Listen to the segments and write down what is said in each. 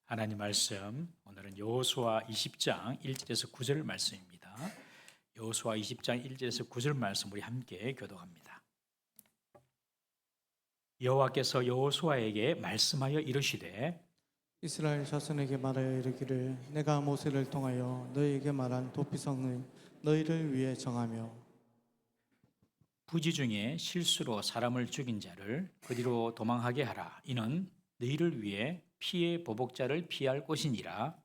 하나님 말씀, 오늘은 여호수아 20장 1절에서 9절 말씀입니다. 여호수아 20장 1절에서 9절 말씀 우리 함께 교독합니다. 여호와께서 여호수아에게 말씀하여 이르시되 이스라엘 자손에게 말하여 이르기를 내가 모세를 통하여 너희에게 말한 도피성을 너희를 위해 정하며 부지 중에 실수로 사람을 죽인 자를 그리로 도망하게 하라. 이는 너희를 위해 피의 보복자를 피할 곳이니라.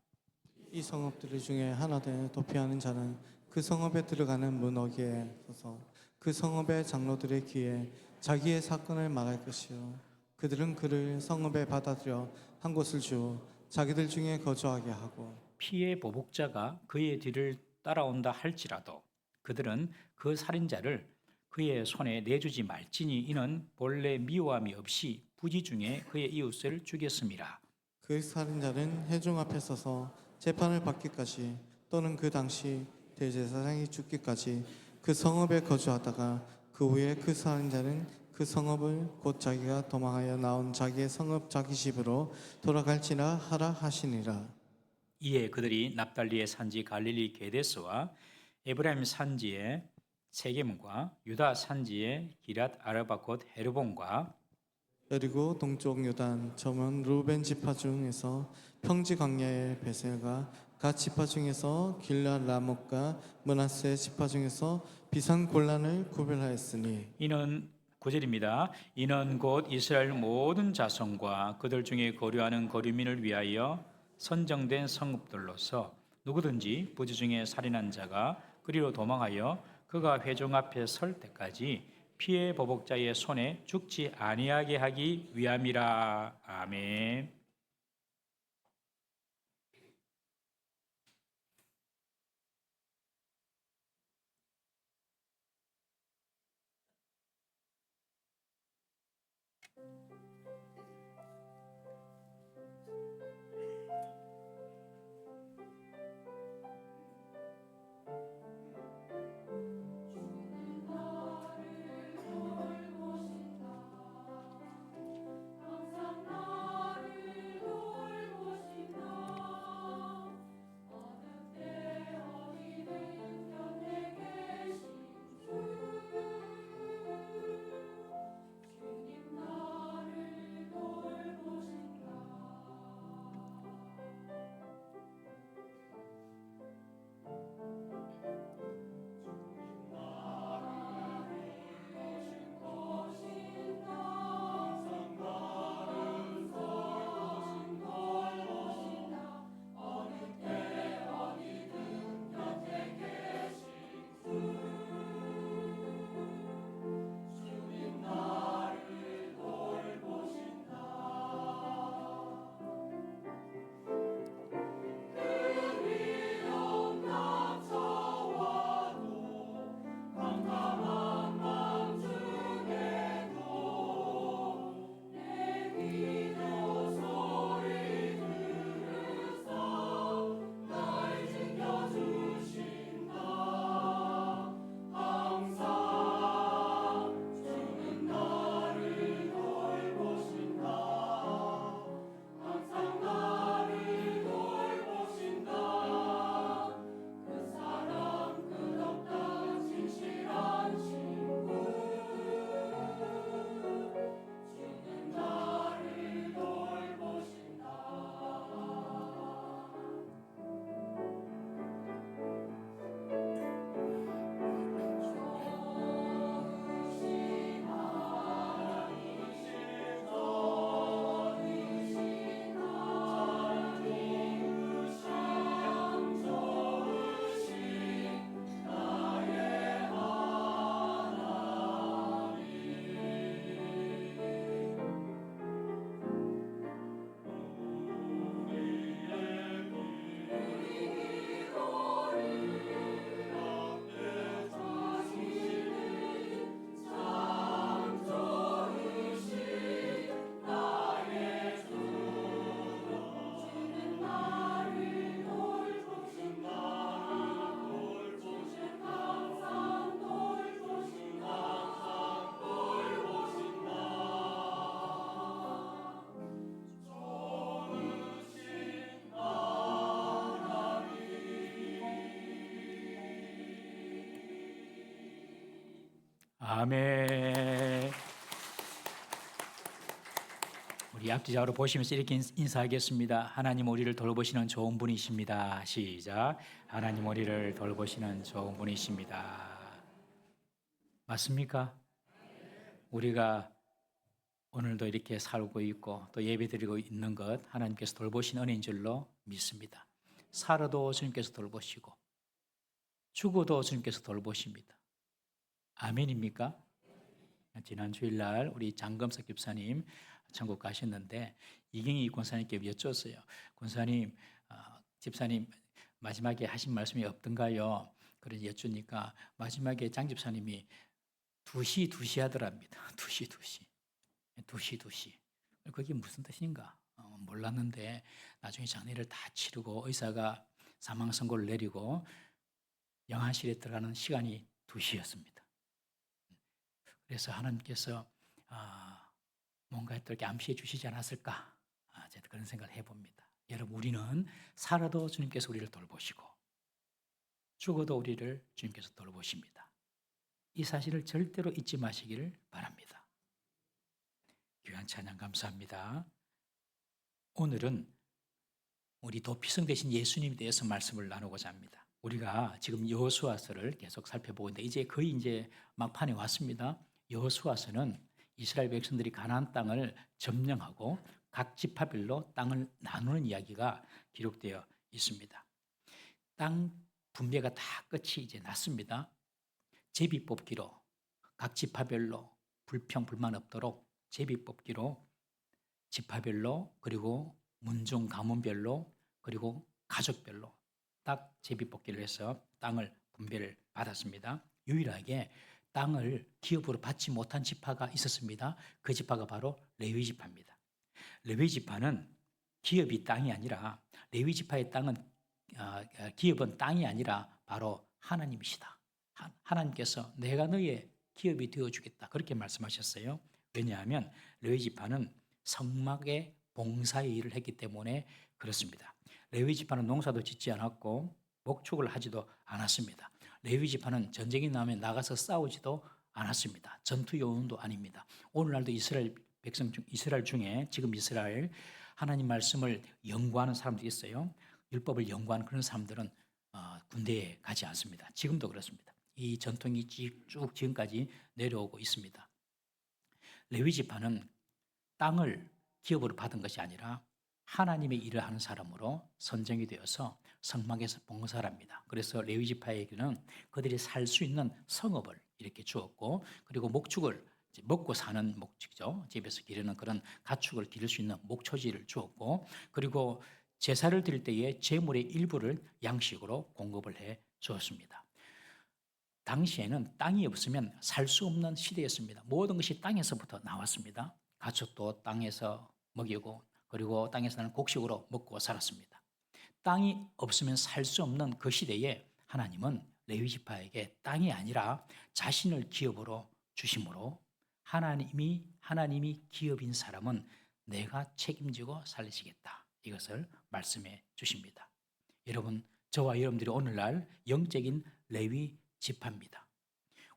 이 성읍들 중에 하나되 도피하는 자는 그 성읍에 들어가는 문 어귀에 서서 그 성읍의 장로들의 귀에 자기의 사건을 말할 것이요 그들은 그를 성읍에 받아들여 한 곳을 주어 자기들 중에 거주하게 하고 피의 보복자가 그의 뒤를 따라온다 할지라도 그들은 그 살인자를 그의 손에 내주지 말지니 이는 본래 미워함이 없이 부지 중에 그의 이웃을 죽였음이라. 그 살인자는 회중 앞에 서서 재판을 받기까지 또는 그 당시 대제사장이 죽기까지 그 성읍에 거주하다가 그 후에 그 살인자는 그 성읍을 곧 자기가 도망하여 나온 자기의 성읍 자기 집으로 돌아갈지나 하라 하시니라. 이에 그들이 납달리의 산지 갈릴리 게데스와 에브라임 산지의 세겜과 유다 산지의 기랏 아르바 곧 헤르본과 그리고 동쪽 요단 저먼 루벤 지파 중에서 평지 광야의 베셀과 갓 지파 중에서 길라 라목과 므낫세 지파 중에서 비산 골란을 구별하였으니 이는 9절입니다. 이는 곧 이스라엘 모든 자손과 그들 중에 거류하는 거류민을 위하여 선정된 성읍들로서 누구든지 부지 중에 살인한 자가 그리로 도망하여 그가 회중 앞에 설 때까지 피해 보복자의 손에 죽지 아니하게 하기 위함이라. 아멘. 아멘. 우리 앞뒤좌우로 보시면서 이렇게 인사하겠습니다. 하나님 우리를 돌보시는 좋은 분이십니다. 시작. 하나님 우리를 돌보시는 좋은 분이십니다. 맞습니까? 우리가 오늘도 이렇게 살고 있고 또 예배드리고 있는 것 하나님께서 돌보신 은혜인 줄로 믿습니다. 살아도 주님께서 돌보시고 죽어도 주님께서 돌보십니다. 아멘입니까? 지난 주일날 우리 장검석 집사님 천국 가셨는데 이경희 권사님께 여쭈었어요. 권사님, 집사님 마지막에 하신 말씀이 없던가요? 그래서 여쭈니까 마지막에 장 집사님이 2시 하더랍니다. 2시. 그게 무슨 뜻인가? 몰랐는데 나중에 장례를 다 치르고 의사가 사망 선고를 내리고 영안실에 들어가는 시간이 2시였습니다. 그래서 하나님께서 뭔가 또 이렇게 암시해 주시지 않았을까? 제가 그런 생각을 해봅니다. 여러분, 우리는 살아도 주님께서 우리를 돌보시고 죽어도 우리를 주님께서 돌보십니다. 이 사실을 절대로 잊지 마시기를 바랍니다. 귀한 찬양 감사합니다. 오늘은 우리 도피성 되신 예수님에 대해서 말씀을 나누고자 합니다. 우리가 지금 여호수아서를 계속 살펴보고 있는데 이제 거의 막판에 왔습니다. 여호수아서는 이스라엘 백성들이 가나안 땅을 점령하고 각 지파별로 땅을 나누는 이야기가 기록되어 있습니다. 땅 분배가 다 끝이 이제 났습니다. 제비 뽑기로 각 지파별로 불평 불만 없도록 제비 뽑기로 지파별로 그리고 문중 가문별로 그리고 가족별로 딱 제비 뽑기를 해서 땅을 분배를 받았습니다. 유일하게 땅을 기업으로 받지 못한 지파가 있었습니다. 그 지파가 바로 레위 지파입니다. 레위 지파는 기업이 땅이 아니라 레위 지파의 땅은 기업은 땅이 아니라 바로 하나님이시다. 하나님께서 내가 너의 기업이 되어주겠다 그렇게 말씀하셨어요. 왜냐하면 레위 지파는 성막의 봉사의 일을 했기 때문에 그렇습니다. 레위 지파는 농사도 짓지 않았고 목축을 하지도 않았습니다. 레위 지파는 전쟁이 나면 나가서 싸우지도 않았습니다. 전투 요원도 아닙니다. 오늘날도 이스라엘 백성 중 이스라엘 중에 지금 이스라엘 하나님 말씀을 연구하는 사람들이 있어요. 율법을 연구하는 그런 사람들은 군대에 가지 않습니다. 지금도 그렇습니다. 이 전통이 쭉 지금까지 내려오고 있습니다. 레위 지파는 땅을 기업으로 받은 것이 아니라 하나님의 일을 하는 사람으로 선정이 되어서 성막에서 봉사를 합니다. 그래서 레위 지파에게는 그들이 살 수 있는 성읍을 이렇게 주었고 그리고 목축을 먹고 사는 목축이죠. 집에서 기르는 그런 가축을 기를 수 있는 목초지를 주었고 그리고 제사를 드릴 때에 제물의 일부를 양식으로 공급을 해 주었습니다. 당시에는 땅이 없으면 살 수 없는 시대였습니다. 모든 것이 땅에서부터 나왔습니다. 가축도 땅에서 먹이고 그리고 땅에서 나는 곡식으로 먹고 살았습니다. 땅이 없으면 살 수 없는 그 시대에 하나님은 레위 지파에게 땅이 아니라 자신을 기업으로 주심으로 하나님이 기업인 사람은 내가 책임지고 살리시겠다. 이것을 말씀해 주십니다. 여러분, 저와 여러분들이 오늘날 영적인 레위 지파입니다.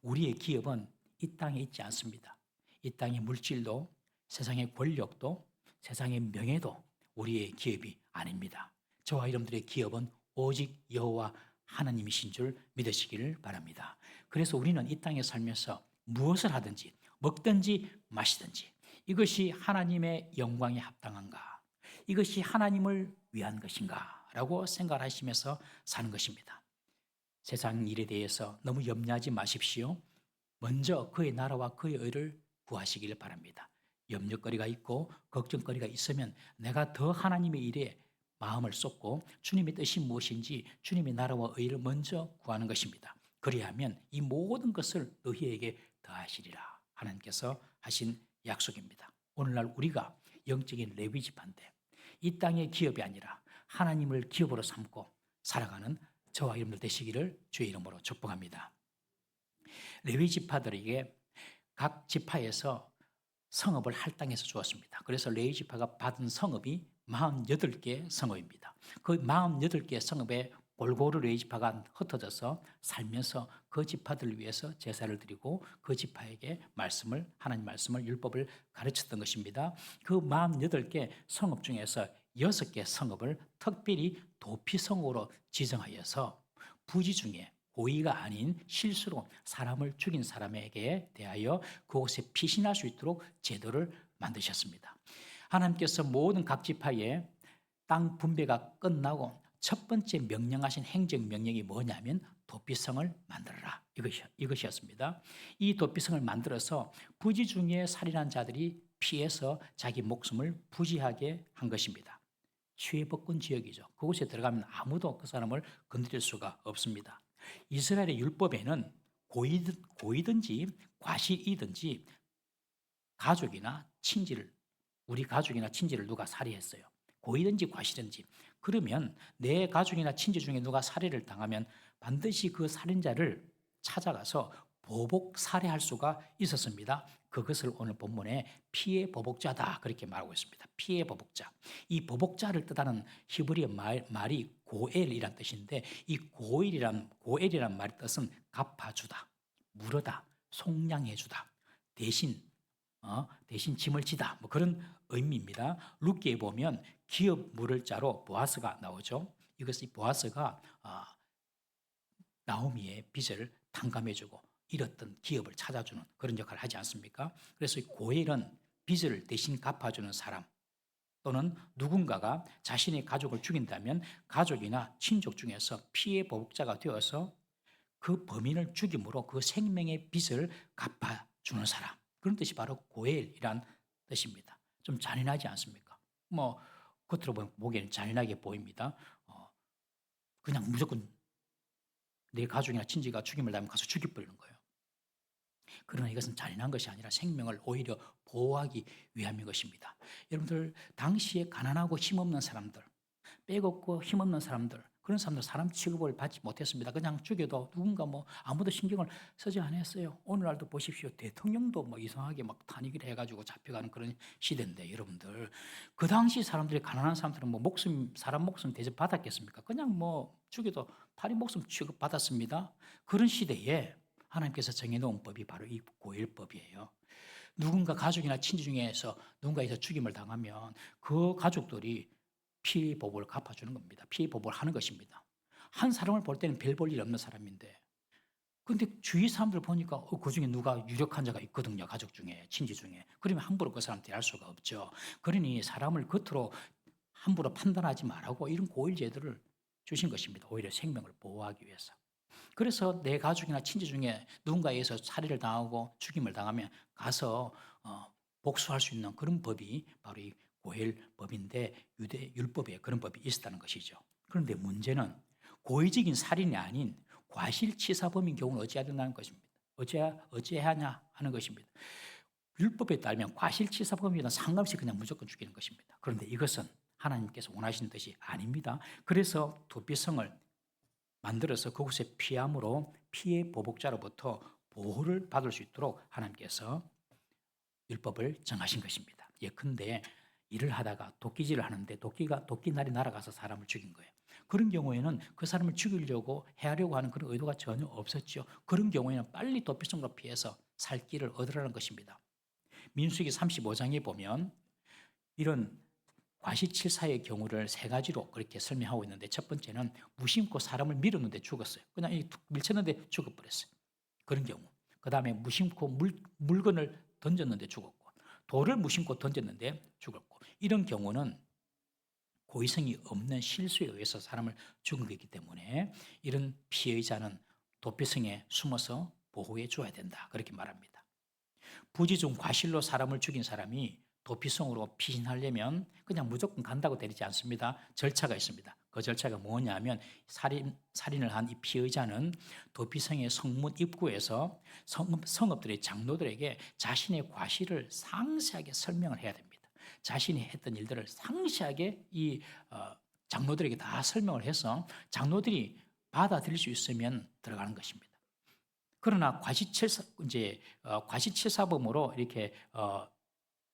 우리의 기업은 이 땅에 있지 않습니다. 이 땅의 물질도 세상의 권력도 세상의 명예도 우리의 기업이 아닙니다. 저와 여러분들의 기업은 오직 여호와 하나님이신 줄 믿으시기를 바랍니다. 그래서 우리는 이 땅에 살면서 무엇을 하든지 먹든지 마시든지 이것이 하나님의 영광에 합당한가? 이것이 하나님을 위한 것인가? 라고 생각하시면서 사는 것입니다. 세상 일에 대해서 너무 염려하지 마십시오. 먼저 그의 나라와 그의 의를 구하시기를 바랍니다. 염려거리가 있고 걱정거리가 있으면 내가 더 하나님의 일에 마음을 쏟고 주님의 뜻이 무엇인지 주님의 나라와 의를 먼저 구하는 것입니다. 그리하면 이 모든 것을 너희에게 더하시리라 하나님께서 하신 약속입니다. 오늘날 우리가 영적인 레위 지파인데 이 땅의 기업이 아니라 하나님을 기업으로 삼고 살아가는 저와 여러분들 되시기를 주의 이름으로 축복합니다. 레위 지파들에게 각 지파에서 성읍을 할당해서 주었습니다. 그래서 레위 지파가 받은 성읍이 48개 성읍입니다. 그 48개 성읍의 골고루 레위 지파가 흩어져서 살면서 그 지파들을 위해서 제사를 드리고 그 지파에게 하나님 말씀을 율법을 가르쳤던 것입니다. 그 48개 성읍 중에서 6개 성읍을 특별히 도피성으로 지정하여서 부지 중에 고의가 아닌 실수로 사람을 죽인 사람에게 대하여 그곳에 피신할 수 있도록 제도를 만드셨습니다. 하나님께서 모든 각 지파에 땅 분배가 끝나고 첫 번째 명령하신 행정명령이 뭐냐면 도피성을 만들어라, 이것이었습니다. 이 도피성을 만들어서 부지 중에 살인한 자들이 피해서 자기 목숨을 부지하게 한 것입니다. 취해복권 지역이죠. 그곳에 들어가면 아무도 그 사람을 건드릴 수가 없습니다. 이스라엘의 율법에는 고의든지 과실이든지 우리 가족이나 친지를 누가 살해했어요. 고의든지 과실든지. 그러면 내 가족이나 친지 중에 누가 살해를 당하면 반드시 그 살인자를 찾아가서 보복 살해할 수가 있었습니다. 그것을 오늘 본문에 피해 보복자다 그렇게 말하고 있습니다. 피해 보복자. 이 보복자를 뜻하는 히브리어 말이 고엘이란 뜻인데 이 고엘이란 말의 뜻은 갚아주다, 물어다, 속량해주다, 대신 짐을 지다, 뭐 그런 의미입니다. 룻기에 보면 기업 물을 자로 보아스가 나오죠. 이것이 보아스가 나오미의 빚을 탕감해주고 잃었던 기업을 찾아주는 그런 역할을 하지 않습니까? 그래서 고엘은 빚을 대신 갚아주는 사람, 또는 누군가가 자신의 가족을 죽인다면 가족이나 친족 중에서 피해 보복자가 되어서 그 범인을 죽임으로 그 생명의 빚을 갚아주는 사람, 그런 뜻이 바로 고엘이란 뜻입니다. 좀 잔인하지 않습니까? 뭐 겉으로 보기에는 잔인하게 보입니다. 그냥 무조건 내 가족이나 친지가 죽임을 당하면 가서 죽여버리는 거예요. 그러나 이것은 잔인한 것이 아니라 생명을 오히려 보호하기 위함인 것입니다. 여러분들, 당시에 가난하고 힘없는 사람들, 빼곡고 힘없는 사람들, 그런 사람들 사람 취급을 받지 못했습니다. 그냥 죽여도 누군가 아무도 신경을 쓰지 않았어요. 오늘날도 보십시오. 대통령도 이상하게 탄핵을 해가지고 잡혀가는 그런 시대인데, 여러분들, 그 당시 사람들이, 가난한 사람들은 사람 목숨 대접 받았겠습니까? 그냥 죽여도 파리 목숨 취급 받았습니다. 그런 시대에 하나님께서 정해놓은 법이 바로 이 고일법이에요. 누군가 가족이나 친지 중에서 누군가에서 죽임을 당하면 그 가족들이 피해 보복을 갚아주는 겁니다. 피해 보복을 하는 것입니다. 한 사람을 볼 때는 별 볼 일 없는 사람인데, 근데 주위 사람들 보니까 그 중에 누가 유력한 자가 있거든요. 가족 중에, 친지 중에. 그러면 함부로 그 사람 대할 수가 없죠. 그러니 사람을 겉으로 함부로 판단하지 말라고 이런 고일 제도를 주신 것입니다. 오히려 생명을 보호하기 위해서. 그래서 내 가족이나 친지 중에 누군가에 의해서 살해를 당하고 죽임을 당하면 가서 복수할 수 있는 그런 법이 바로 이 고헬법인데, 유대 율법에 그런 법이 있었다는 것이죠. 그런데 문제는 고의적인 살인이 아닌 과실치사범인 경우는 어찌해야 된다는 것입니다. 어찌해야 하냐 하는 것입니다. 율법에 따르면 과실치사범이든 상관없이 그냥 무조건 죽이는 것입니다. 그런데 이것은 하나님께서 원하시는 뜻이 아닙니다. 그래서 도피성을 만들어서 그곳에 피함으로 피해 보복자로부터 보호를 받을 수 있도록 하나님께서 율법을 정하신 것입니다. 예컨대 일을 하다가 도끼질을 하는데 도끼날이 날아가서 사람을 죽인 거예요. 그런 경우에는 그 사람을 죽이려고 해하려고 하는 그런 의도가 전혀 없었죠. 그런 경우에는 빨리 도피성으로 피해서 살 길을 얻으라는 것입니다. 민수기 35장에 보면 이런 과실치사의 경우를 세 가지로 그렇게 설명하고 있는데, 첫 번째는 무심코 사람을 밀었는데 죽었어요. 그냥 밀쳤는데 죽어버렸어요. 그런 경우. 그 다음에 무심코 물건을 던졌는데 죽었고, 돌을 무심코 던졌는데 죽었고, 이런 경우는 고의성이 없는 실수에 의해서 사람을 죽은 것이기 때문에 이런 피해자는 도피성에 숨어서 보호해 줘야 된다, 그렇게 말합니다. 부지 중 과실로 사람을 죽인 사람이 도피성으로 피신하려면 그냥 무조건 간다고 되지 않습니다. 절차가 있습니다. 그 절차가 뭐냐면, 살인을 한 이 피의자는 도피성의 성문 입구에서 성읍들의 장로들에게 자신의 과실을 상세하게 설명을 해야 됩니다. 자신이 했던 일들을 상세하게 이 장로들에게 다 설명을 해서 장로들이 받아들일 수 있으면 들어가는 것입니다. 그러나 과실치사범으로 이렇게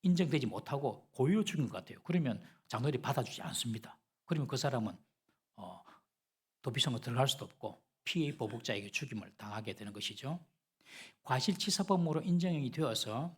인정되지 못하고 고의로 죽인 것 같아요. 그러면 장로들이 받아주지 않습니다. 그러면 그 사람은 도피성으로 들어갈 수도 없고 피해 보복자에게 죽임을 당하게 되는 것이죠. 과실치사범으로 인정이 되어서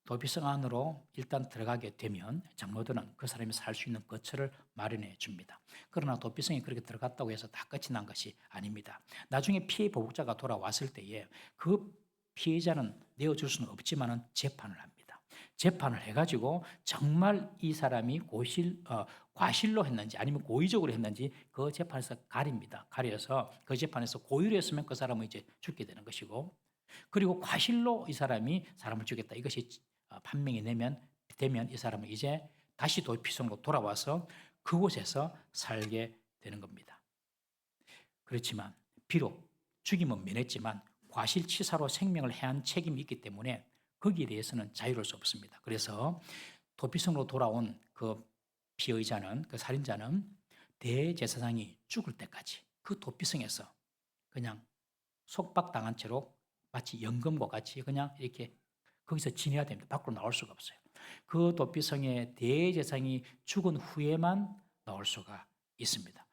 도피성 안으로 일단 들어가게 되면 장로들은 그 사람이 살 수 있는 거처를 마련해 줍니다. 그러나 도피성이 그렇게 들어갔다고 해서 다 끝이 난 것이 아닙니다. 나중에 피해 보복자가 돌아왔을 때에 그 피해자는 내어줄 수는 없지만은 재판을 합니다. 재판을 해가지고 정말 이 사람이 과실로 했는지 아니면 고의적으로 했는지 그 재판에서 가립니다. 가려서 그 재판에서 고의로 했으면 그 사람은 이제 죽게 되는 것이고, 그리고 과실로 이 사람이 사람을 죽였다, 이것이 판명이 되면 이 사람은 이제 다시 도피성으로 돌아와서 그곳에서 살게 되는 겁니다. 그렇지만 비록 죽임은 면했지만 과실치사로 생명을 해한 책임이 있기 때문에 거기에 대해서는 자유로울 수 없습니다. 그래서 도피성으로 돌아온 그 피의자는, 그 살인자는 대제사장이 죽을 때까지 그 도피성에서 그냥 속박당한 채로 마치 연금과 같이 그냥 이렇게 거기서 지내야 됩니다. 밖으로 나올 수가 없어요. 그 도피성의 대제사장이 죽은 후에만 나올 수가 있습니다.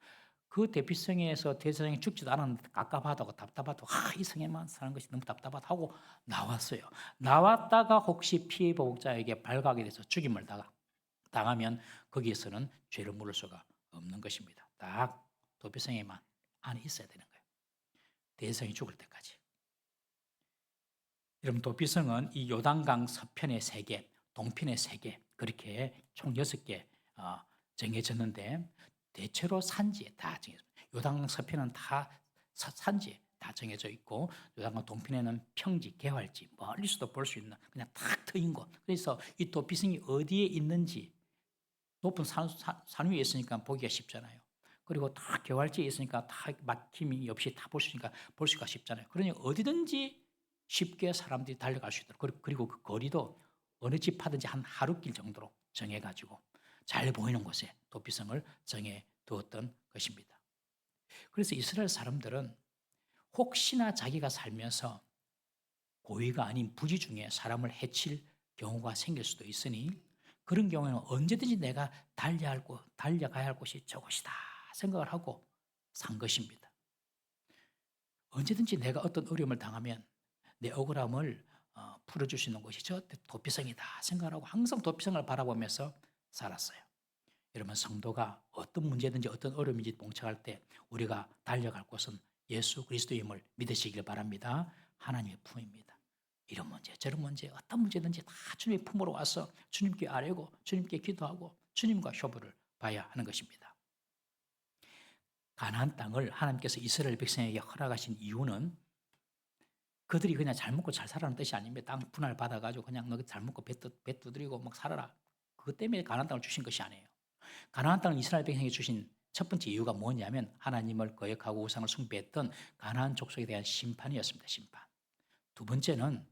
그 대피성에서 대제사장이 죽지도 않았는데 깝깝하다고 답답하다고 이 성에만 사는 것이 너무 답답하다고 나왔어요. 나왔다가 혹시 피해 보복자에게 발각이 돼서 죽임을 당하면 거기에서는 죄를 물을 수가 없는 것입니다. 딱 도피성에만 안에 있어야 되는 거예요. 대제사장이 죽을 때까지. 여러분, 도피성은 이 요단강 서편의 3개, 동편의 3개, 그렇게 총 6개 정해졌는데 대체로 산지에 다 정해졌습니다. 요단강 서편은 다 산지에 다 정해져 있고, 요단강 동편에는 평지, 개활지, 멀리서도 볼 수 있는 그냥 탁 트인 곳. 그래서 이 도피성이 어디에 있는지 높은 산 위에 있으니까 보기가 쉽잖아요. 그리고 다 개활지에 있으니까 다 막힘이 없이 다 볼 수 있으니까 볼 수가 쉽잖아요. 그러니 어디든지 쉽게 사람들이 달려갈 수 있도록, 그리고 그 거리도 어느 집 하든지 한 하루길 정도로 정해가지고 잘 보이는 곳에 도피성을 정해 두었던 것입니다. 그래서 이스라엘 사람들은 혹시나 자기가 살면서 고의가 아닌 부지 중에 사람을 해칠 경우가 생길 수도 있으니 그런 경우에는 언제든지 내가 달려가야 할 곳이 저곳이다 생각을 하고 산 것입니다. 언제든지 내가 어떤 어려움을 당하면 내 억울함을 풀어주시는 것이 저 도피성이다 생각하고 항상 도피성을 바라보면서 살았어요. 여러분, 성도가 어떤 문제든지 어떤 어려움인지 봉착할 때 우리가 달려갈 곳은 예수 그리스도임을 믿으시길 바랍니다. 하나님의 품입니다. 이런 문제, 저런 문제, 어떤 문제든지 다 주님의 품으로 와서 주님께 아뢰고 주님께 기도하고 주님과 협의를 봐야 하는 것입니다. 가나안 땅을 하나님께서 이스라엘 백성에게 허락하신 이유는 그들이 그냥 잘 먹고 잘 살라는 뜻이 아닙니다. 땅 분할 받아가지고 그냥 너 잘 먹고 배 두드리고 막 살아라. 그것 때문에 가나안 땅을 주신 것이 아니에요. 가나안 땅을 이스라엘 백성에게 주신 첫 번째 이유가 뭐냐면 하나님을 거역하고 우상을 숭배했던 가나안 족속에 대한 심판이었습니다. 심판. 두 번째는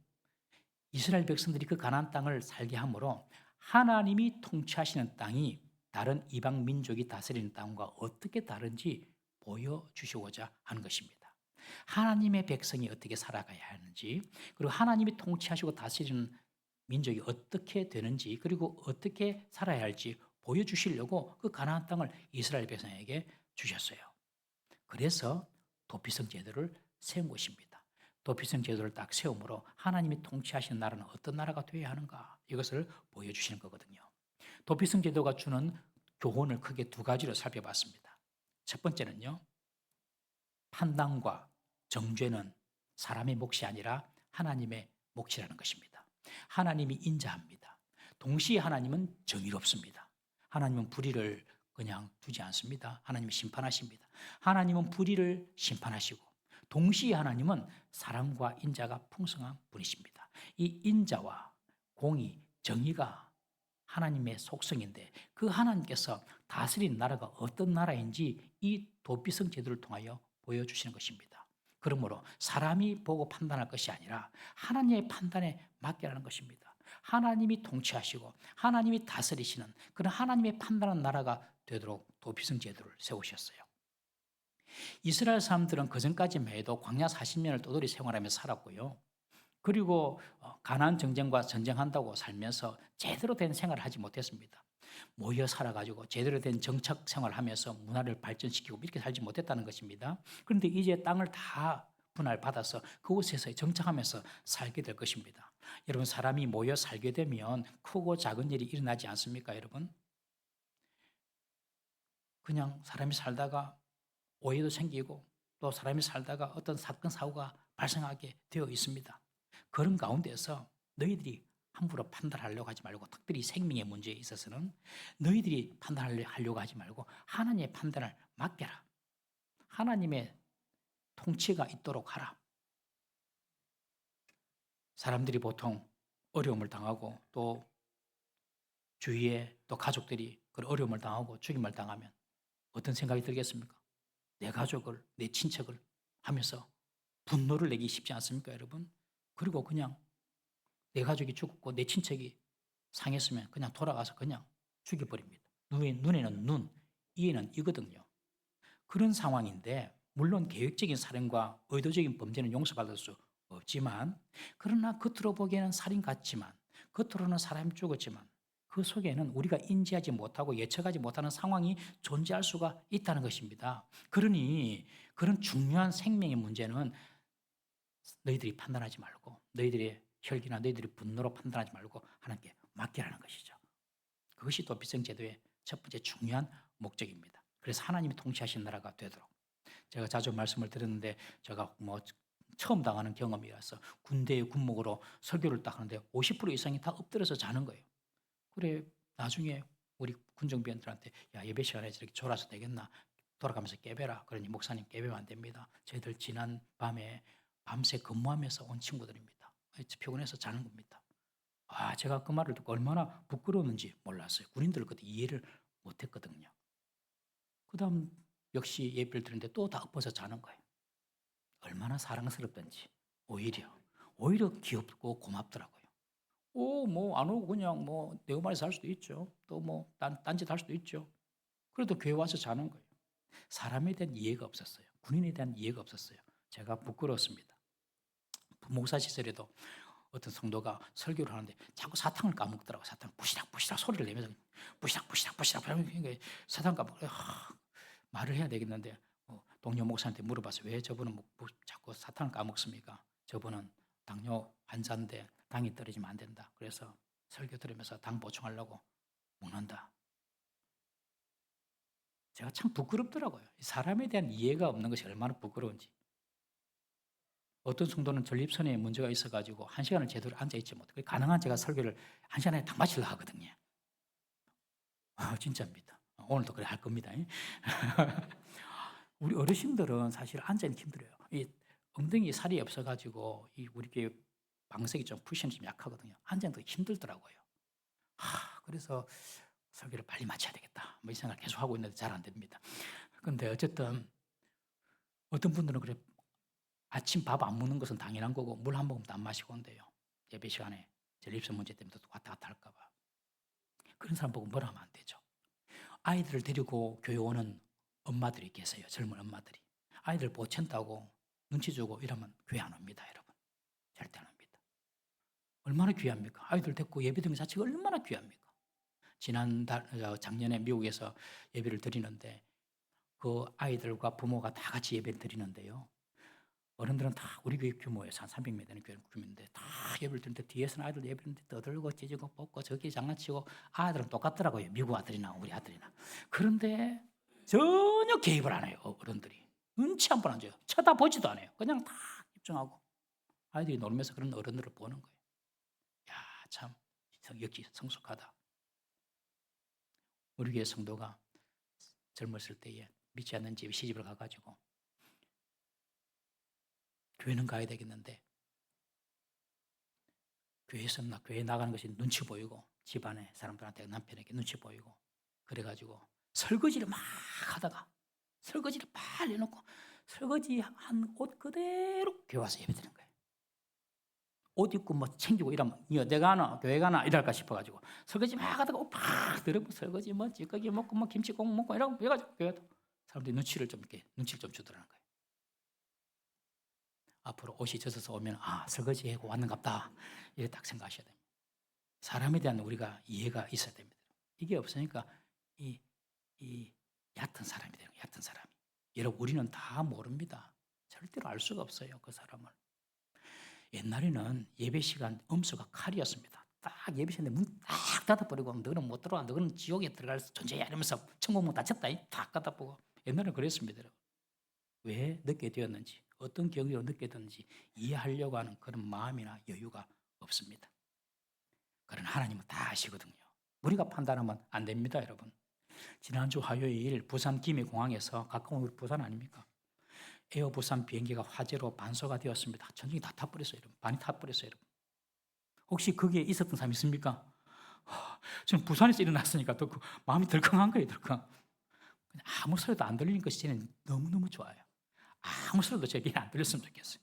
이스라엘 백성들이 그 가나안 땅을 살게 함으로 하나님이 통치하시는 땅이 다른 이방 민족이 다스리는 땅과 어떻게 다른지 보여주시고자 하는 것입니다. 하나님의 백성이 어떻게 살아가야 하는지, 그리고 하나님이 통치하시고 다스리는 민족이 어떻게 되는지, 그리고 어떻게 살아야 할지 보여주시려고 그 가나안 땅을 이스라엘 백성에게 주셨어요. 그래서 도피성 제도를 세운 것입니다. 도피성 제도를 딱 세움으로 하나님이 통치하시는 나라는 어떤 나라가 되어야 하는가, 이것을 보여주시는 거거든요. 도피성 제도가 주는 교훈을 크게 2가지로 살펴봤습니다. 첫 번째는요, 판단과 정죄는 사람의 몫이 아니라 하나님의 몫이라는 것입니다. 하나님이 인자합니다. 동시에 하나님은 정의롭습니다. 하나님은 불의를 그냥 두지 않습니다. 하나님이 심판하십니다. 하나님은 불의를 심판하시고 동시에 하나님은 사랑과 인자가 풍성한 분이십니다. 이 인자와 공의, 정의가 하나님의 속성인데 그 하나님께서 다스리는 나라가 어떤 나라인지 이 도피성 제도를 통하여 보여주시는 것입니다. 그러므로 사람이 보고 판단할 것이 아니라 하나님의 판단에 맡겨라는 것입니다. 하나님이 통치하시고 하나님이 다스리시는 그런 하나님의 판단하는 나라가 되도록 도피성 제도를 세우셨어요. 이스라엘 사람들은 그전까지만 해도 광야 40년을 떠돌이 생활하며 살았고요. 그리고 가나안 정쟁과 전쟁한다고 살면서 제대로 된 생활을 하지 못했습니다. 모여 살아가지고 제대로 된 정착 생활하면서 문화를 발전시키고 이렇게 살지 못했다는 것입니다. 그런데 이제 땅을 다 분할받아서 그곳에서 정착하면서 살게 될 것입니다. 여러분, 사람이 모여 살게 되면 크고 작은 일이 일어나지 않습니까, 여러분? 그냥 사람이 살다가 오해도 생기고 또 사람이 살다가 어떤 사건, 사고가 발생하게 되어 있습니다. 그런 가운데서 너희들이 함부로 판단하려고 하지 말고, 특별히 생명의 문제에 있어서는 너희들이 판단하려고 하지 말고 하나님의 판단을 맡겨라. 하나님의 통치가 있도록 하라. 사람들이 보통 어려움을 당하고 또 주위에 또 가족들이 그런 어려움을 당하고 죽임을 당하면 어떤 생각이 들겠습니까? 내 가족을, 내 친척을 하면서 분노를 내기 쉽지 않습니까, 여러분? 그리고 그냥 내 가족이 죽었고 내 친척이 상했으면 그냥 돌아가서 그냥 죽여버립니다. 눈에는 눈, 이에는 이거든요. 그런 상황인데, 물론 계획적인 살인과 의도적인 범죄는 용서받을 수 없지만, 그러나 겉으로 보기에는 살인 같지만, 겉으로는 사람이 죽었지만 그 속에는 우리가 인지하지 못하고 예측하지 못하는 상황이 존재할 수가 있다는 것입니다. 그러니 그런 중요한 생명의 문제는 너희들이 판단하지 말고, 너희들의 혈기나 너희들의 분노로 판단하지 말고 하나님께 맡기라는 것이죠. 그것이 또 비성제도의 첫 번째 중요한 목적입니다. 그래서 하나님이 통치하신 나라가 되도록. 제가 자주 말씀을 드렸는데, 제가 처음 당하는 경험이라서 군대의 군목으로 설교를 딱 하는데 50% 이상이 다 엎드려서 자는 거예요. 그래, 나중에 우리 군정비원들한테 야, 예배 시간에 저렇게 졸아서 되겠나? 돌아가면서 깨배라. 그러니 목사님, 깨배면 안 됩니다. 저희들 지난 밤에 밤새 근무하면서 온 친구들입니다. 피곤해서 자는 겁니다. 제가 그 말을 듣고 얼마나 부끄러웠는지 몰랐어요. 군인들 그때 이해를 못했거든요. 그 다음 역시 예배를 드리는데 또 다 엎어서 자는 거예요. 얼마나 사랑스럽던지. 오히려 귀엽고 고맙더라고요. 안 오고 그냥 내 말에서 할 수도 있죠. 또 딴짓 할 수도 있죠. 그래도 교회 와서 자는 거예요. 사람에 대한 이해가 없었어요. 군인에 대한 이해가 없었어요. 제가 부끄러웠습니다. 목사 시절에도 어떤 성도가 설교를 하는데 자꾸 사탕을 까먹더라고요. 사탕 부시락부시락 소리를 내면서 부시락부시락 사탕 까먹고 말을 해야 되겠는데 동료 목사한테 물어봐서 왜 저분은 자꾸 사탕을 까먹습니까? 저분은 당뇨 환자인데 당이 떨어지면 안 된다. 그래서 설교 들으면서 당 보충하려고 먹는다. 제가 참 부끄럽더라고요. 사람에 대한 이해가 없는 것이 얼마나 부끄러운지. 어떤 성도는 전립선에 문제가 있어가지고 1시간을 제대로 앉아있지 못해. 가능한 제가 설교를 1시간에 딱 마치려 하거든요. 진짜입니다. 오늘도 그래 할 겁니다. 우리 어르신들은 사실 앉아있기 힘들어요. 이 엉덩이 살이 없어가지고 우리 교회 방석이 좀 쿠션이 좀 약하거든요. 앉아있기 힘들더라고요. 그래서 설교를 빨리 마쳐야 되겠다. 이 생각을 계속 하고 있는데 잘 안 됩니다. 근데 어쨌든 어떤 분들은 그래, 아침 밥 안 먹는 것은 당연한 거고 물 한 모금도 안 마시고 온대요. 예배 시간에 전립선 문제 때문에 또 왔다 갔다 할까 봐. 그런 사람 보고 뭐라 하면 안 되죠. 아이들을 데리고 교회 오는 엄마들이 계세요. 젊은 엄마들이. 아이들 보챈다고 눈치 주고 이러면 교회 안 옵니다, 여러분. 절대 안 옵니다. 얼마나 귀합니까? 아이들 데리고 예배 드리는 자체가 얼마나 귀합니까? 작년에 미국에서 예배를 드리는데 그 아이들과 부모가 다 같이 예배를 드리는데요. 어른들은 다 우리 교회 규모예요. 한 300명 되는 교회 규모인데 다 예배를 드리는데 뒤에서는 아이들 예배를 드리는데 떠들고 찢고 뽑고 저기 장난치고 아이들은 똑같더라고요. 미국 아들이나 우리 아들이나. 그런데 전혀 개입을 안 해요. 어른들이. 눈치 한 번 안 줘요. 쳐다보지도 않아요. 그냥 다 집중하고 아이들이 놀면서 그런 어른들을 보는 거예요. 야, 참 역시 성숙하다. 우리 교회 성도가 젊었을 때에 믿지 않는 집에 시집을 가가지고 교회는 가야 되겠는데 교회 나가는 것이 눈치 보이고 집안에 사람들한테 남편에게 눈치 보이고 그래가지고 설거지를 막 하다가 설거지를 빨리 해놓고 설거지한 옷 그대로 교회 와서 예배드리는 거예요. 옷 입고 챙기고 이러면 내가 하나 교회 가나 이럴까 싶어가지고 설거지 막 하다가 옷 팍 들고 설거지 찌꺼기 먹고 김치국 먹고 이러고 해가지고 교회도 사람들이 눈치를 좀 주더라는 거예요. 앞으로 옷이 젖어서 오면 설거지하고 왔는갑다 이렇게 딱 생각하셔야 됩니다. 사람에 대한 우리가 이해가 있어야 됩니다. 이게 없으니까 이 얕은 사람이 되는 거예요. 얕은 사람이. 여러분 우리는 다 모릅니다. 절대로 알 수가 없어요. 그 사람을. 옛날에는 예배 시간 음수가 칼이었습니다. 딱 예배 시간에 문 딱 닫아버리고 너는 못 들어와. 너는 지옥에 들어갈 존재야 이러면서 천국문 닫혔다. 딱 닫아보고. 옛날에는 그랬습니다. 여러분. 왜 늦게 되었는지 어떤 경위로 늦게 되었는지 이해하려고 하는 그런 마음이나 여유가 없습니다. 그러나 하나님은 다 아시거든요. 우리가 판단하면 안 됩니다. 여러분. 지난주 화요일 부산 김해공항에서 가까운 우리 부산 아닙니까? 에어 부산 비행기가 화재로 반소가 되었습니다. 전쟁이 다 타버렸어요. 여러분. 반이 타버렸어요. 여러분. 혹시 거기에 있었던 사람 있습니까? 저는 부산에서 일어났으니까 더 마음이 덜컹한 거예요. 덜컹. 아무 소리도 안 들리는 것이 저는 너무너무 좋아요. 아무 소리도 제게 안 들렸으면 좋겠어요.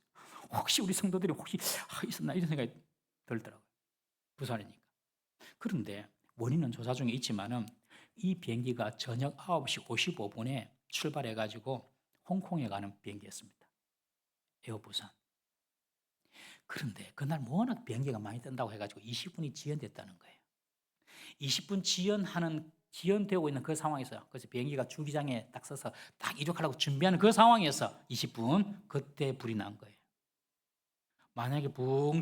혹시 우리 성도들이 혹시 있었나 이런 생각이 들더라고요. 부산이니까. 그런데 원인은 조사 중에 있지만은 이 비행기가 저녁 9시 55분에 출발해가지고 홍콩에 가는 비행기였습니다. 에어부산. 그런데 그날 워낙 비행기가 많이 뜬다고 해가지고 20분이 지연됐다는 거예요. 20분 지연되고 있는 그 상황에서 그래서 비행기가 주기장에 딱 서서 딱 이륙하려고 준비하는 그 상황에서 20분 그때 불이 난 거예요. 만약에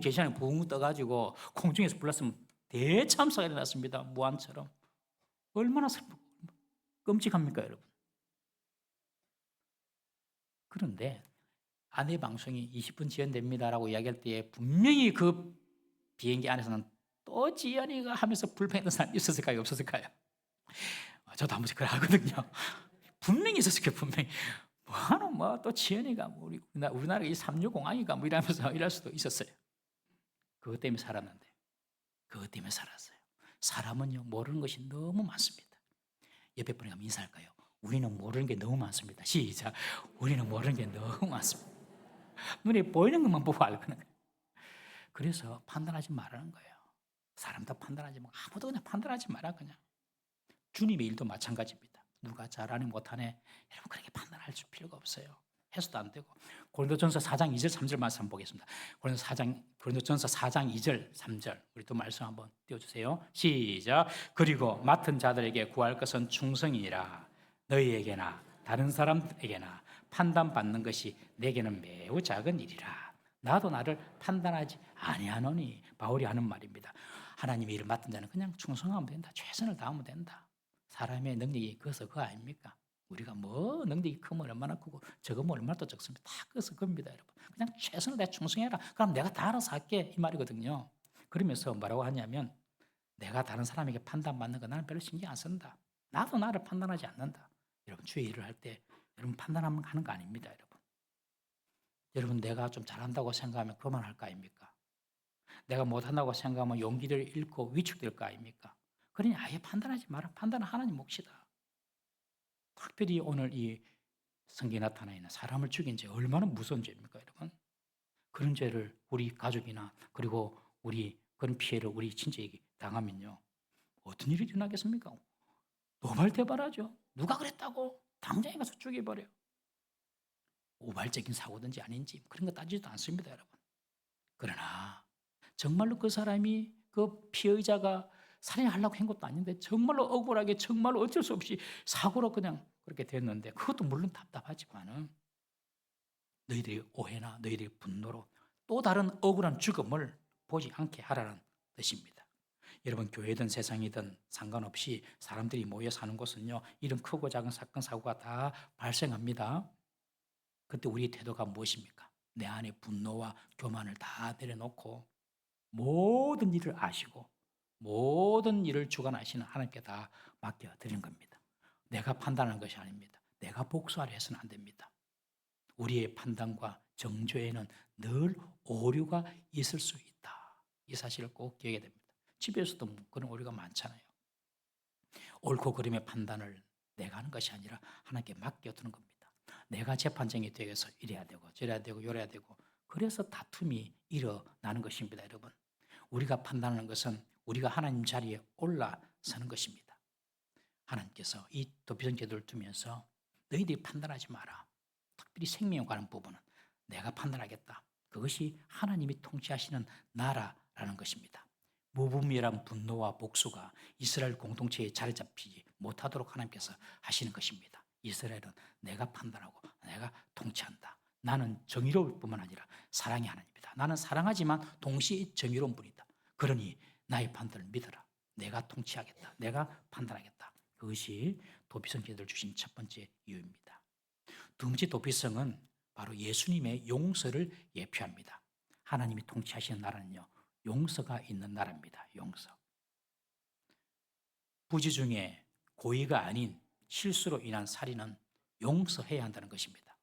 제시간에 붕 떠가지고 공중에서 불났으면 대참사가 일어났습니다. 무한처럼. 얼마나 끔찍합니까 여러분. 그런데 아내 방송이 20분 지연됩니다라고 이야기할 때 분명히 그 비행기 안에서는 또 지연이가 하면서 불평했던 사람이 있었을까요? 없었을까요? 저도 한 번씩 그래 하거든요. 분명히 있었을 거예요. 분명히. 또 지연이가 우리나라 이 360아이가 이러면서 이럴 수도 있었어요. 그것 때문에 살았는데. 그것 때문에 살았어요. 사람은요 모르는 것이 너무 많습니다. 옆에 분이가 인사할까요? 우리는 모르는 게 너무 많습니다. 시작. 우리는 모르는 게 너무 많습니다. 눈에 보이는 것만 보고 알거든요. 그래서 판단하지 말라는 거예요. 사람도 판단하지 말고 아무도 그냥 판단하지 마라 그냥. 주님의 일도 마찬가지입니다. 누가 잘하네 못하네 여러분 그렇게 판단할 필요가 없어요. 해서도 안 되고. 고린도전서 4장 2절 3절 말씀 한번 보겠습니다. 고린도전서 4장 2절 3절 우리 또 말씀 한번 띄워주세요. 시작. 그리고 맡은 자들에게 구할 것은 충성이라 너희에게나 다른 사람에게나 판단받는 것이 내게는 매우 작은 일이라. 나도 나를 판단하지 아니하노니. 바울이 하는 말입니다. 하나님의 일을 맡은 자는 그냥 충성하면 된다. 최선을 다하면 된다. 사람의 능력이 그것서 그거 아닙니까? 우리가 능력이 크면 얼마나 크고 적으면 얼마나 또 적습니다. 다 그것서 그겁니다. 여러분. 그냥 최선을 다해 충성해라. 그럼 내가 다 알아서 할게 이 말이거든요. 그러면서 뭐라고 하냐면 내가 다른 사람에게 판단받는 거 나는 별로 신경 안 쓴다. 나도 나를 판단하지 않는다. 여러분 주의 일을 할 때 여러분 판단하면 하는 거 아닙니다. 여러분 내가 좀 잘한다고 생각하면 그만할 거 아닙니까? 내가 못한다고 생각하면 용기를 잃고 위축될 거 아닙니까? 그러니 아예 판단하지 마라. 판단은 하나님 몫이다. 특별히 오늘 이 성경에 나타나 있는 사람을 죽인 죄 얼마나 무서운 죄입니까 여러분? 그런 죄를 우리 가족이나 그리고 그런 피해를 우리 친지에게 당하면요 어떤 일이 일어나겠습니까? 노발대발하죠. 누가 그랬다고? 당장에 가서 죽여버려요. 우발적인 사고든지 아닌지 그런 거 따지지도 않습니다 여러분. 그러나 정말로 그 사람이 그 피해자가 살인하려고 한 것도 아닌데 정말로 억울하게 정말로 어쩔 수 없이 사고로 그냥 그렇게 됐는데 그것도 물론 답답하지만은 너희들이 오해나 너희들이 분노로 또 다른 억울한 죽음을 보지 않게 하라는 뜻입니다. 여러분 교회든 세상이든 상관없이 사람들이 모여 사는 곳은요 이런 크고 작은 사건 사고가 다 발생합니다. 그때 우리의 태도가 무엇입니까? 내 안에 분노와 교만을 다 내려놓고 모든 일을 아시고 모든 일을 주관하시는 하나님께 다 맡겨드리는 겁니다. 내가 판단하는 것이 아닙니다. 내가 복수하려 해서는 안 됩니다. 우리의 판단과 정죄에는 늘 오류가 있을 수 있다. 이 사실을 꼭 기억해야 됩니다. 집에서도 그런 오류가 많잖아요. 옳고 그름의 판단을 내가 하는 것이 아니라 하나님께 맡겨두는 겁니다. 내가 재판장이 되어서 이래야 되고 저래야 되고 요래야 되고 그래서 다툼이 일어나는 것입니다. 여러분 우리가 판단하는 것은 우리가 하나님 자리에 올라서는 것입니다. 하나님께서 이 도피성 제도를 두면서 너희들이 판단하지 마라. 특별히 생명에 관한 부분은 내가 판단하겠다. 그것이 하나님이 통치하시는 나라라는 것입니다. 무분별한 분노와 복수가 이스라엘 공동체에 자리 잡히지 못하도록 하나님께서 하시는 것입니다. 이스라엘은 내가 판단하고 내가 통치한다. 나는 정의로울 뿐만 아니라 사랑의 하나님이다. 나는 사랑하지만 동시에 정의로운 분이다. 그러니 나의 판단을 믿어라. 내가 통치하겠다. 내가 판단하겠다. 그것이 도피성 제도를 주신 첫 번째 이유입니다. 두 번째 도피성은 바로 예수님의 용서를 예표합니다. 하나님이 통치하시는 나라는요, 용서가 있는 나라입니다. 용서. 부지 중에 고의가 아닌 실수로 인한 살인은 용서해야 한다는 것입니다.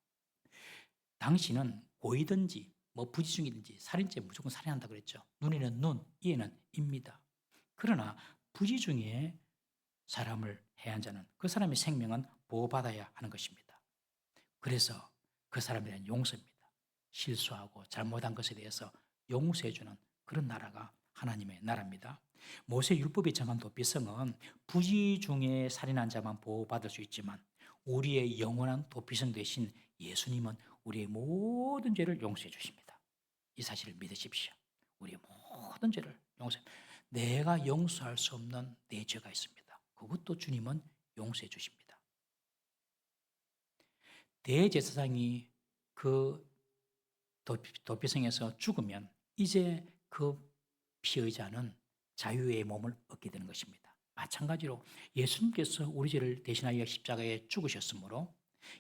당시는 고의든지 부지 중이든지 살인죄 무조건 살인한다 그랬죠. 눈에는 눈, 이에는 입니다. 그러나 부지 중에 사람을 해한 자는 그 사람의 생명은 보호받아야 하는 것입니다. 그래서 그 사람에 대한 용서입니다. 실수하고 잘못한 것에 대해서 용서해주는 그런 나라가 하나님의 나라입니다. 모세 율법이 정한 도피성은 부지 중에 살인한 자만 보호받을 수 있지만 우리의 영원한 도피성 대신 예수님은 우리의 모든 죄를 용서해 주십니다. 이 사실을 믿으십시오. 우리의 모든 죄를 용서해. 내가 용서할 수 없는 내 죄가 있습니다. 그것도 주님은 용서해 주십니다. 대제사장이 그 도피성에서 죽으면 이제 그 피의자는 자유의 몸을 얻게 되는 것입니다. 마찬가지로 예수님께서 우리 죄를 대신하여 십자가에 죽으셨으므로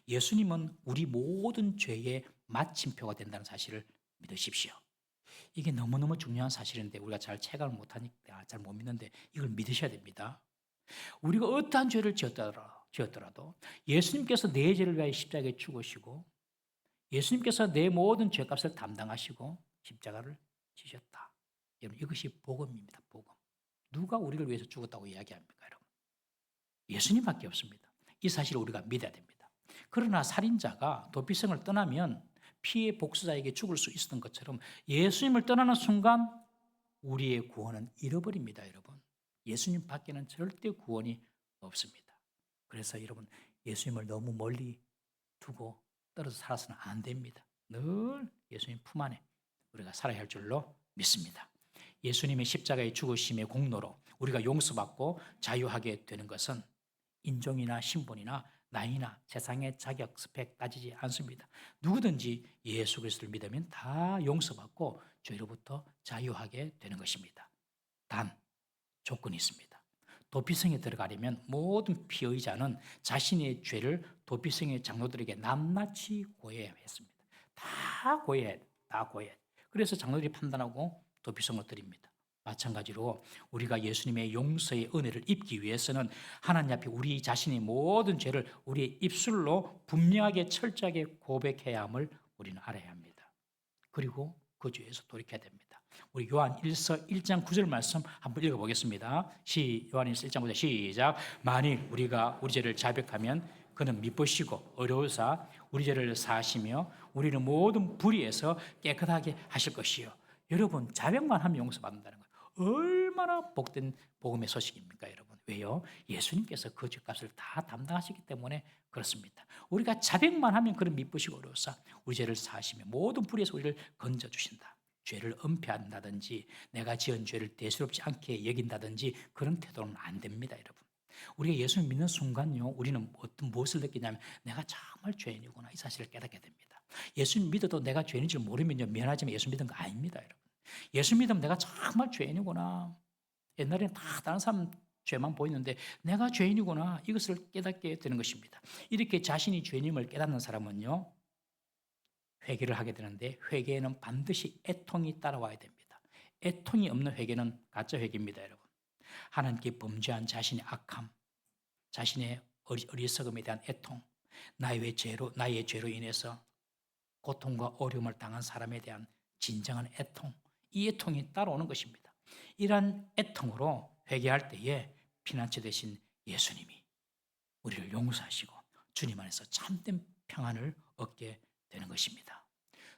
예수님은 우리 모든 죄의 마침표가 된다는 사실을 믿으십시오. 이게 너무너무 중요한 사실인데 우리가 잘 체감을 못하니까 잘 못 믿는데 이걸 믿으셔야 됩니다. 우리가 어떠한 죄를 지었더라도 예수님께서 내 죄를 위하여 십자가에 죽으시고 예수님께서 내 모든 죄값을 담당하시고 십자가를 지셨다. 여러분, 이것이 복음입니다. 복음. 누가 우리를 위해서 죽었다고 이야기합니까, 여러분? 예수님밖에 없습니다. 이 사실을 우리가 믿어야 됩니다. 그러나 살인자가 도피성을 떠나면 피해 복수자에게 죽을 수 있었던 것처럼 예수님을 떠나는 순간 우리의 구원은 잃어버립니다, 여러분. 예수님 밖에는 절대 구원이 없습니다. 그래서 여러분, 예수님을 너무 멀리 두고 떨어져 살아서는 안 됩니다. 늘 예수님 품 안에 우리가 살아야 할 줄로 믿습니다. 예수님의 십자가의 죽으심의 공로로 우리가 용서받고 자유하게 되는 것은 인종이나 신분이나 나이나 세상의 자격, 스펙 따지지 않습니다. 누구든지 예수 그리스도를 믿으면 다 용서받고 죄로부터 자유하게 되는 것입니다. 단, 조건이 있습니다. 도피성에 들어가려면 모든 피의자는 자신의 죄를 도피성의 장로들에게 낱낱이 고해야 했습니다. 다 고해야. 그래서 장로들이 판단하고 도피성을 드립니다. 마찬가지로 우리가 예수님의 용서의 은혜를 입기 위해서는 하나님 앞에 우리 자신의 모든 죄를 우리의 입술로 분명하게 철저하게 고백해야 함을 우리는 알아야 합니다. 그리고 그 죄에서 돌이켜야 됩니다. 우리 요한 1서 1장 9절 말씀 한번 읽어보겠습니다. 요한 1서 1장 9절 시작. 만일 우리가 우리 죄를 자백하면 그는 미쁘시고 의로우사 우리 죄를 사하시며 우리는 모든 불의에서 깨끗하게 하실 것이요. 여러분, 자백만 하면 용서받는다는 거예요. 얼마나 복된 복음의 소식입니까, 여러분? 왜요? 예수님께서 그 죄값을 다 담당하시기 때문에 그렇습니다. 우리가 자백만 하면 그는 미쁘시고 의로우사 우리 죄를 사하시며 모든 불의에서 우리를 건져주신다. 죄를 은폐한다든지 내가 지은 죄를 대수롭지 않게 여긴다든지 그런 태도는 안 됩니다, 여러분. 우리가 예수를 믿는 순간요, 우리는 무엇을 느끼냐면 내가 정말 죄인이구나 이 사실을 깨닫게 됩니다. 예수를 믿어도 내가 죄인인 줄 모르면요, 미안하지만 예수 믿은 거 아닙니다, 여러분. 예수 믿으면 내가 정말 죄인이구나. 옛날에는 다 다른 사람 죄만 보이는데 내가 죄인이구나 이것을 깨닫게 되는 것입니다. 이렇게 자신이 죄인임을 깨닫는 사람은요, 회개를 하게 되는데 회개에는 반드시 애통이 따라와야 됩니다. 애통이 없는 회개는 가짜 회개입니다, 여러분. 하나님께 범죄한 자신의 악함, 자신의 어리석음에 대한 애통, 나의 죄로 인해서 고통과 어려움을 당한 사람에 대한 진정한 애통, 이 애통이 따라오는 것입니다. 이러한 애통으로 회개할 때에 피난처 되신 예수님이 우리를 용서하시고 주님 안에서 참된 평안을 얻게 되는 것입니다.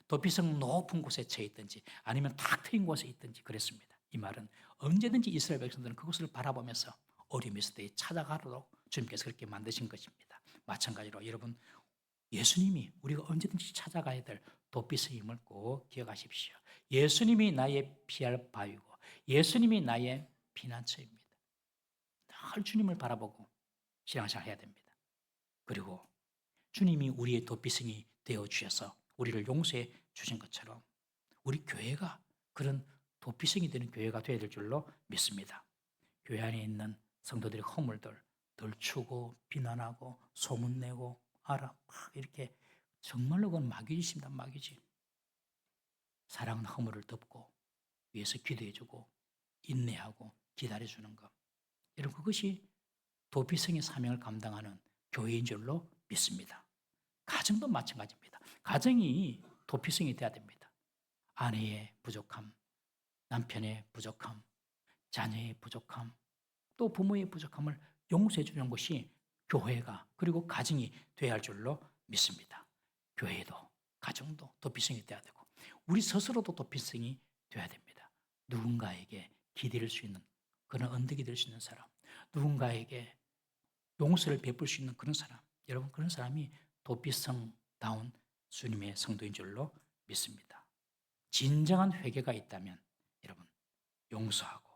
도피성 높은 곳에 처해 있든지 아니면 탁 트인 곳에 있든지 그랬습니다. 이 말은 언제든지 이스라엘 백성들은 그곳을 바라보면서 어려움이 있을 때 찾아가도록 주님께서 그렇게 만드신 것입니다. 마찬가지로 여러분, 예수님이 우리가 언제든지 찾아가야 될 도피성임을 꼭 기억하십시오. 예수님이 나의 피할 바위고 예수님이 나의 피난처입니다. 늘 주님을 바라보고 신앙생활 해야 됩니다. 그리고 주님이 우리의 도피성이 되어 주셔서 우리를 용서해 주신 것처럼 우리 교회가 그런 도피성이 되는 교회가 되어야 될 줄로 믿습니다. 교회 안에 있는 성도들의 허물들 덜추고 비난하고 소문내고 막 이렇게 정말로 그건 마귀짓입니다. 마귀짓. 사랑은 허물을 덮고 위에서 기도해주고 인내하고 기다려주는 것. 여러분 그것이 도피성의 사명을 감당하는 교회인 줄로 믿습니다. 가정도 마찬가지입니다. 가정이 도피성이 돼야 됩니다. 아내의 부족함, 남편의 부족함, 자녀의 부족함, 또 부모의 부족함을 용서해 주는 것이 교회가 그리고 가정이 돼야 할 줄로 믿습니다. 교회도 가정도 도피성이 돼야 되고 우리 스스로도 도피성이 돼야 됩니다. 누군가에게 기댈 수 있는 그런 언덕이 될 수 있는 사람, 누군가에게 용서를 베풀 수 있는 그런 사람, 여러분 그런 사람이 도피성다운 주님의 성도인 줄로 믿습니다. 진정한 회개가 있다면 여러분 용서하고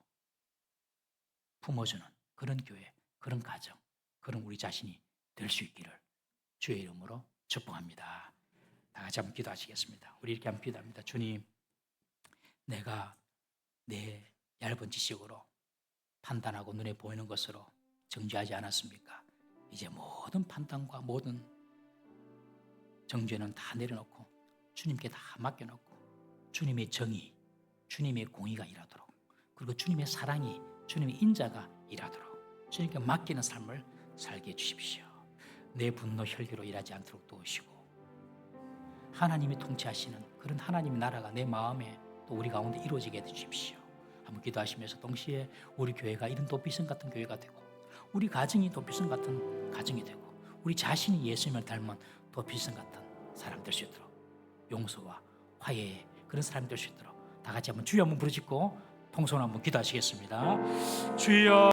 품어주는 그런 교회, 그런 가정, 그런 우리 자신이 될 수 있기를 주의 이름으로 축복합니다. 다 같이 한번 기도하시겠습니다. 우리 이렇게 한번 기도합니다. 주님, 내가 내 얇은 지식으로 판단하고 눈에 보이는 것으로 정죄하지 않았습니까? 이제 모든 판단과 모든 정죄는 다 내려놓고 주님께 다 맡겨놓고 주님의 정의, 주님의 공의가 일하도록 그리고 주님의 사랑이 주님의 인자가 일하도록 주님께 맡기는 삶을 살게 해주십시오. 내 분노 혈기로 일하지 않도록 도우시고 하나님이 통치하시는 그런 하나님의 나라가 내 마음에 또 우리 가운데 이루어지게 해주십시오. 한번 기도하시면서 동시에 우리 교회가 이런 도피성 같은 교회가 되고 우리 가정이 도피성 같은 가정이 되고 우리 자신이 예수님을 닮은 도피성 같은 사람 될 수 있도록 용서와 화해의 그런 사람 될 수 있도록 다 같이 한번 주여 한번 부르짖고 통성을 한번 기도하시겠습니다. 주여